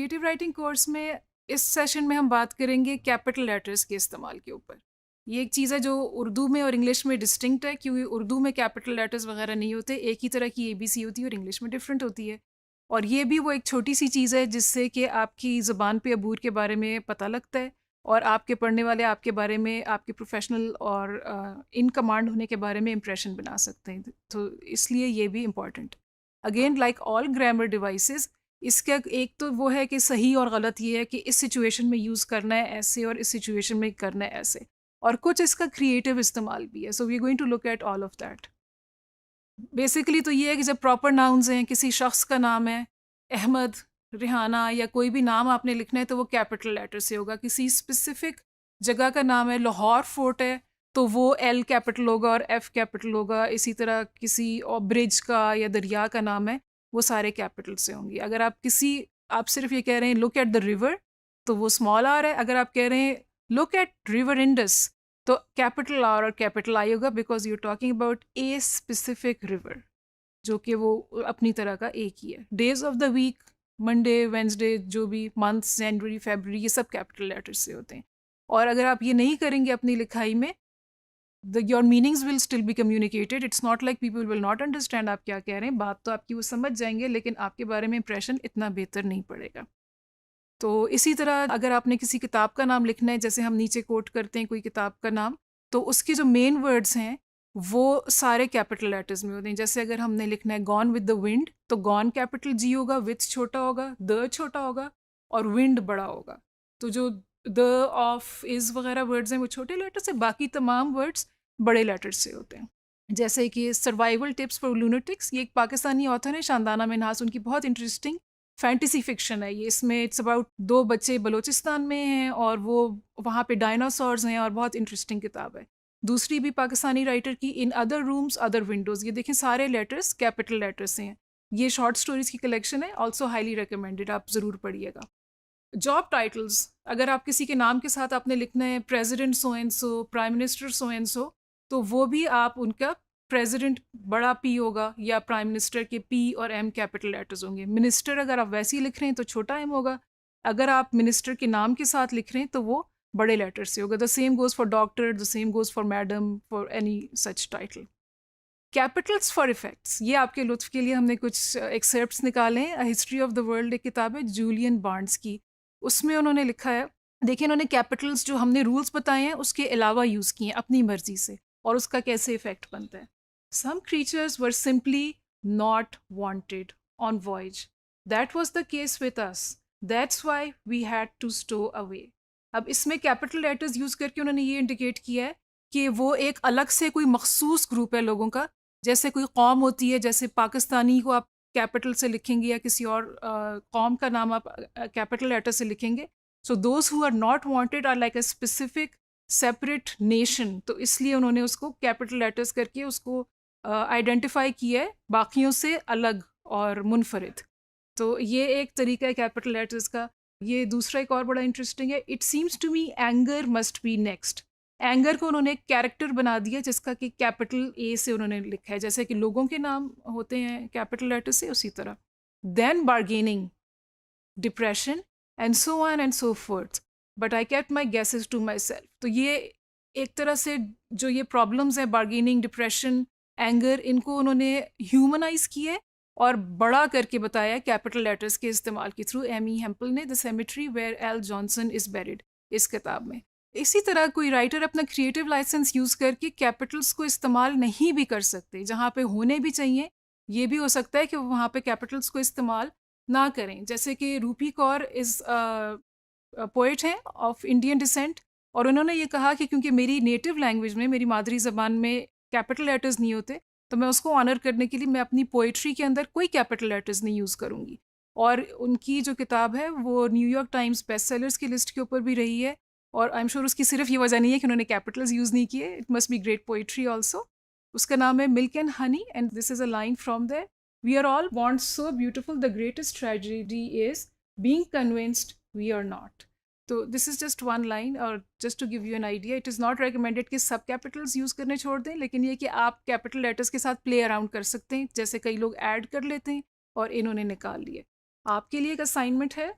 Creative writing course में इस session में हम बात करेंगे कैपिटल लेटर्स के इस्तेमाल के ऊपर। ये एक चीज़ है जो उर्दू में और इंग्लिश में डिस्टिंक्ट है, क्योंकि उर्दू में कैपिटल लेटर्स वगैरह नहीं होते, एक ही तरह की एबीसी होती है और इंग्लिश में डिफरेंट होती है। और ये भी वो एक छोटी सी चीज़ है जिससे कि आपकी ज़बान पे अबूर के बारे में पता लगता है और आपके पढ़ने वाले आपके बारे में, आपके प्रोफेशनल और इन कमांड होने के बारे में इंप्रेशन बना सकते हैं। तो इसलिए ये भी important. Again like all grammar devices, इसका एक तो वो है कि सही और गलत ये है कि इस सिचुएशन में यूज़ करना है ऐसे और इस सिचुएशन में करना है ऐसे, और कुछ इसका क्रिएटिव इस्तेमाल भी है। So we are going to look at all of that. Basically तो ये है कि जब प्रॉपर नाउन्स हैं, किसी शख्स का नाम है अहमद, रिहाना या कोई भी नाम आपने लिखना है तो वो कैपिटल लेटर से होगा। किसी स्पेसिफिक जगह का नाम है, लाहौर फोर्ट है, तो वो एल कैपिटल होगा और एफ कैपिटल होगा। इसी तरह किसी और ब्रिज का या दरिया का नाम है, वो सारे कैपिटल से होंगे। अगर आप सिर्फ ये कह रहे हैं लुक एट द रिवर, तो वो स्मॉल आर है। अगर आप कह रहे हैं लुक एट रिवर इंडस, तो कैपिटल आर और कैपिटल आई होगा, because you talking about a specific river, जो कि वो अपनी तरह का एक ही है। Days of the week, Monday, Wednesday, जो भी मंथ्स, जनवरी, फरवरी, ये सब कैपिटल लेटर्स से होते हैं। और अगर आप ये नहीं करेंगे अपनी लिखाई में, your meanings will still be communicated. It's not like people will not understand आप क्या कह रहे हैं। बात तो आपकी वो समझ जाएंगे, लेकिन आपके बारे में इंप्रेशन इतना बेहतर नहीं पड़ेगा। तो इसी तरह अगर आपने किसी किताब का नाम लिखना है, जैसे हम नीचे कोट करते हैं कोई किताब का नाम, तो उसके जो मेन वर्ड्स हैं वो सारे कैपिटल लेटर्स में होते हैं। जैसे अगर हमने लिखना है गॉन विद द विंड, तो गॉन कैपिटल जी होगा, विथ छोटा होगा, द छोटा होगा और विंड बड़ा होगा। तो जो द, ऑफ, इज वगैरह वर्ड्स हैं वो छोटे लेटर से, बाकी तमाम वर्ड्स बड़े लेटर्स से होते हैं। जैसे कि सर्वाइवल टिप्स फॉर लूनेटिक्स, ये एक पाकिस्तानी ऑथर है शानदाना मिन्हास, उनकी बहुत इंटरेस्टिंग फैंटेसी फिक्शन है ये। इसमें इट्स अबाउट दो बच्चे बलूचिस्तान में हैं और वो वहाँ पे डायनासोर्स हैं, और बहुत इंटरेस्टिंग किताब है। दूसरी भी पाकिस्तानी राइटर की, in other rooms other Windows, ये देखें सारे लेटर्स कैपिटल लेटर्स से हैं। ये शॉर्ट स्टोरीज़ की कलेक्शन है, ऑल्सो हाईली रिकमेंडेड, आप ज़रूर पढ़िएगा। जॉब टाइटल्स, अगर आप किसी के नाम के साथ आपने लिखना है president so and so, prime minister so and so, तो वो भी आप उनका प्रेसिडेंट बड़ा पी होगा या प्राइम मिनिस्टर के पी और एम कैपिटल लेटर्स होंगे। मिनिस्टर अगर आप वैसे ही लिख रहे हैं तो छोटा एम होगा। अगर आप मिनिस्टर के नाम के साथ लिख रहे हैं तो वो बड़े लेटर से होगा। The same goes for doctor, the same goes for madam, for any such title. Capitals for effects, ये आपके लुत्फ के लिए हमने कुछ एक्सेप्ट्स निकाले हैं। A history of the world एक किताब है जूलियन बार्न्स की, उसमें उन्होंने लिखा है, देखिए उन्होंने कैपिटल्स जो हमने रूल्स बताए हैं उसके अलावा यूज़ किए हैं अपनी मर्जी से, और उसका कैसे इफेक्ट बनता है। Some creatures were simply not wanted on voyage, that was the case with us, that's why we had to stow away. अब इसमें कैपिटल लेटर्स यूज़ करके उन्होंने ये इंडिकेट किया है कि वो एक अलग से कोई मखसूस ग्रुप है लोगों का। जैसे कोई कौम होती है, जैसे पाकिस्तानी को आप कैपिटल से लिखेंगे या किसी और कौम का नाम आप कैपिटल लेटर से लिखेंगे। So those who are not wanted are like a specific separate nation, तो इसलिए उन्होंने उसको कैपिटल लेटर्स करके उसको आइडेंटिफाई किया है बाकियों से अलग और मुनफरिद। तो ये एक तरीका है कैपिटल लेटर्स का। ये दूसरा एक और बड़ा इंटरेस्टिंग है, it seems to me anger must be next. Anger को उन्होंने एक कैरेक्टर बना दिया जिसका कि कैपिटल ए से उन्होंने लिखा है, जैसे कि लोगों के नाम होते हैं कैपिटल लेटर से, उसी तरह। Then bargaining, depression and so on and so forth, but I kept my guesses to myself. तो ये एक तरह से जो ये प्रॉब्लम्स हैं, बार्गेनिंग, डिप्रेशन, एंगर, इनको उन्होंने ह्यूमनाइज किए और बड़ा करके बताया कैपिटल लेटर्स के इस्तेमाल के थ्रू। एमी हेम्पल ने the cemetery where Al Johnson is buried इस किताब में। इसी तरह कोई राइटर अपना क्रिएटिव लाइसेंस यूज़ करके कैपिटल्स को इस्तेमाल नहीं भी कर सकते, जहाँ पे होने भी चाहिए। ये भी हो सकता है कि वो वहाँ पे कैपिटल्स को इस्तेमाल ना करें। जैसे कि रूपी कौर इज़ पोइट हैं ऑफ इंडियन डिसेंट, और उन्होंने ये कहा कि क्योंकि मेरी नेटिव लैंग्वेज में, मेरी मादरी ज़बान में कैपिटल लेटर्स नहीं होते, तो मैं उसको ऑनर करने के लिए मैं अपनी पोइट्री के अंदर कोई कैपिटल लेटर्स नहीं यूज़ करूँगी। और उनकी जो किताब है वो न्यूयॉर्क टाइम्स बेस्ट सेलर्स की लिस्ट के ऊपर भी रही है। और आई एम श्योर उसकी सिर्फ ये वजह नहीं है कि उन्होंने कैपिटल्स यूज़ नहीं किए, it must be great poetry also. उसका नाम है milk and honey, and this is a line from there, we are all born so beautiful, the greatest tragedy is being convinced we are not. तो this is just one line, और just to give you an idea, it is not recommended कि सब Capitals use करने छोड़ दें, लेकिन ये कि आप कैपिटल लेटर्स के साथ प्ले अराउंड कर सकते हैं, जैसे कई लोग ऐड कर लेते हैं और इन्होंने निकाल लिए। आपके लिए एक असाइनमेंट है,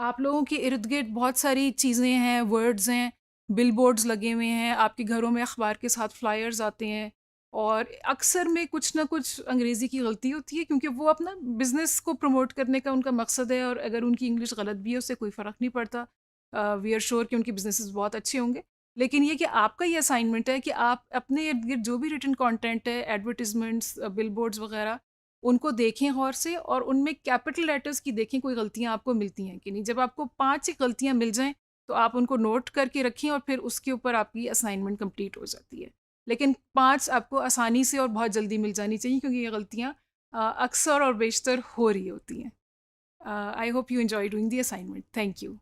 आप लोगों के इर्द-गिर्द बहुत सारी चीज़ें हैं, वर्ड्स हैं, बिलबोर्ड्स लगे हुए हैं, आपके घरों में अखबार के साथ फ्लायर्स आते हैं और अक्सर में कुछ ना कुछ अंग्रेज़ी की गलती होती है क्योंकि वो अपना बिज़नेस को प्रमोट करने का उनका मकसद है और अगर उनकी इंग्लिश गलत भी है उससे कोई फ़र्क नहीं पड़ता। वी आर श्योर कि उनके बिज़नेसेस बहुत अच्छे होंगे। लेकिन ये कि आपका ये असाइनमेंट है कि आप अपने इर्द-गिर्द जो भी रिटन कंटेंट है, एडवर्टाइज़मेंट्स, बिलबोर्ड्स वगैरह उनको देखें गौर से और उनमें कैपिटल लेटर्स की देखें कोई गलतियाँ आपको मिलती हैं कि नहीं। जब आपको 5 ही गलतियाँ मिल जाएँ, तो आप उनको नोट करके रखें और फिर उसके ऊपर आपकी असाइनमेंट कंप्लीट हो जाती है। लेकिन 5 आपको आसानी से और बहुत जल्दी मिल जानी चाहिए क्योंकि ये गलतियाँ अक्सर और बेशतर हो रही होती हैं। I hope you enjoy doing the assignment. Thank you.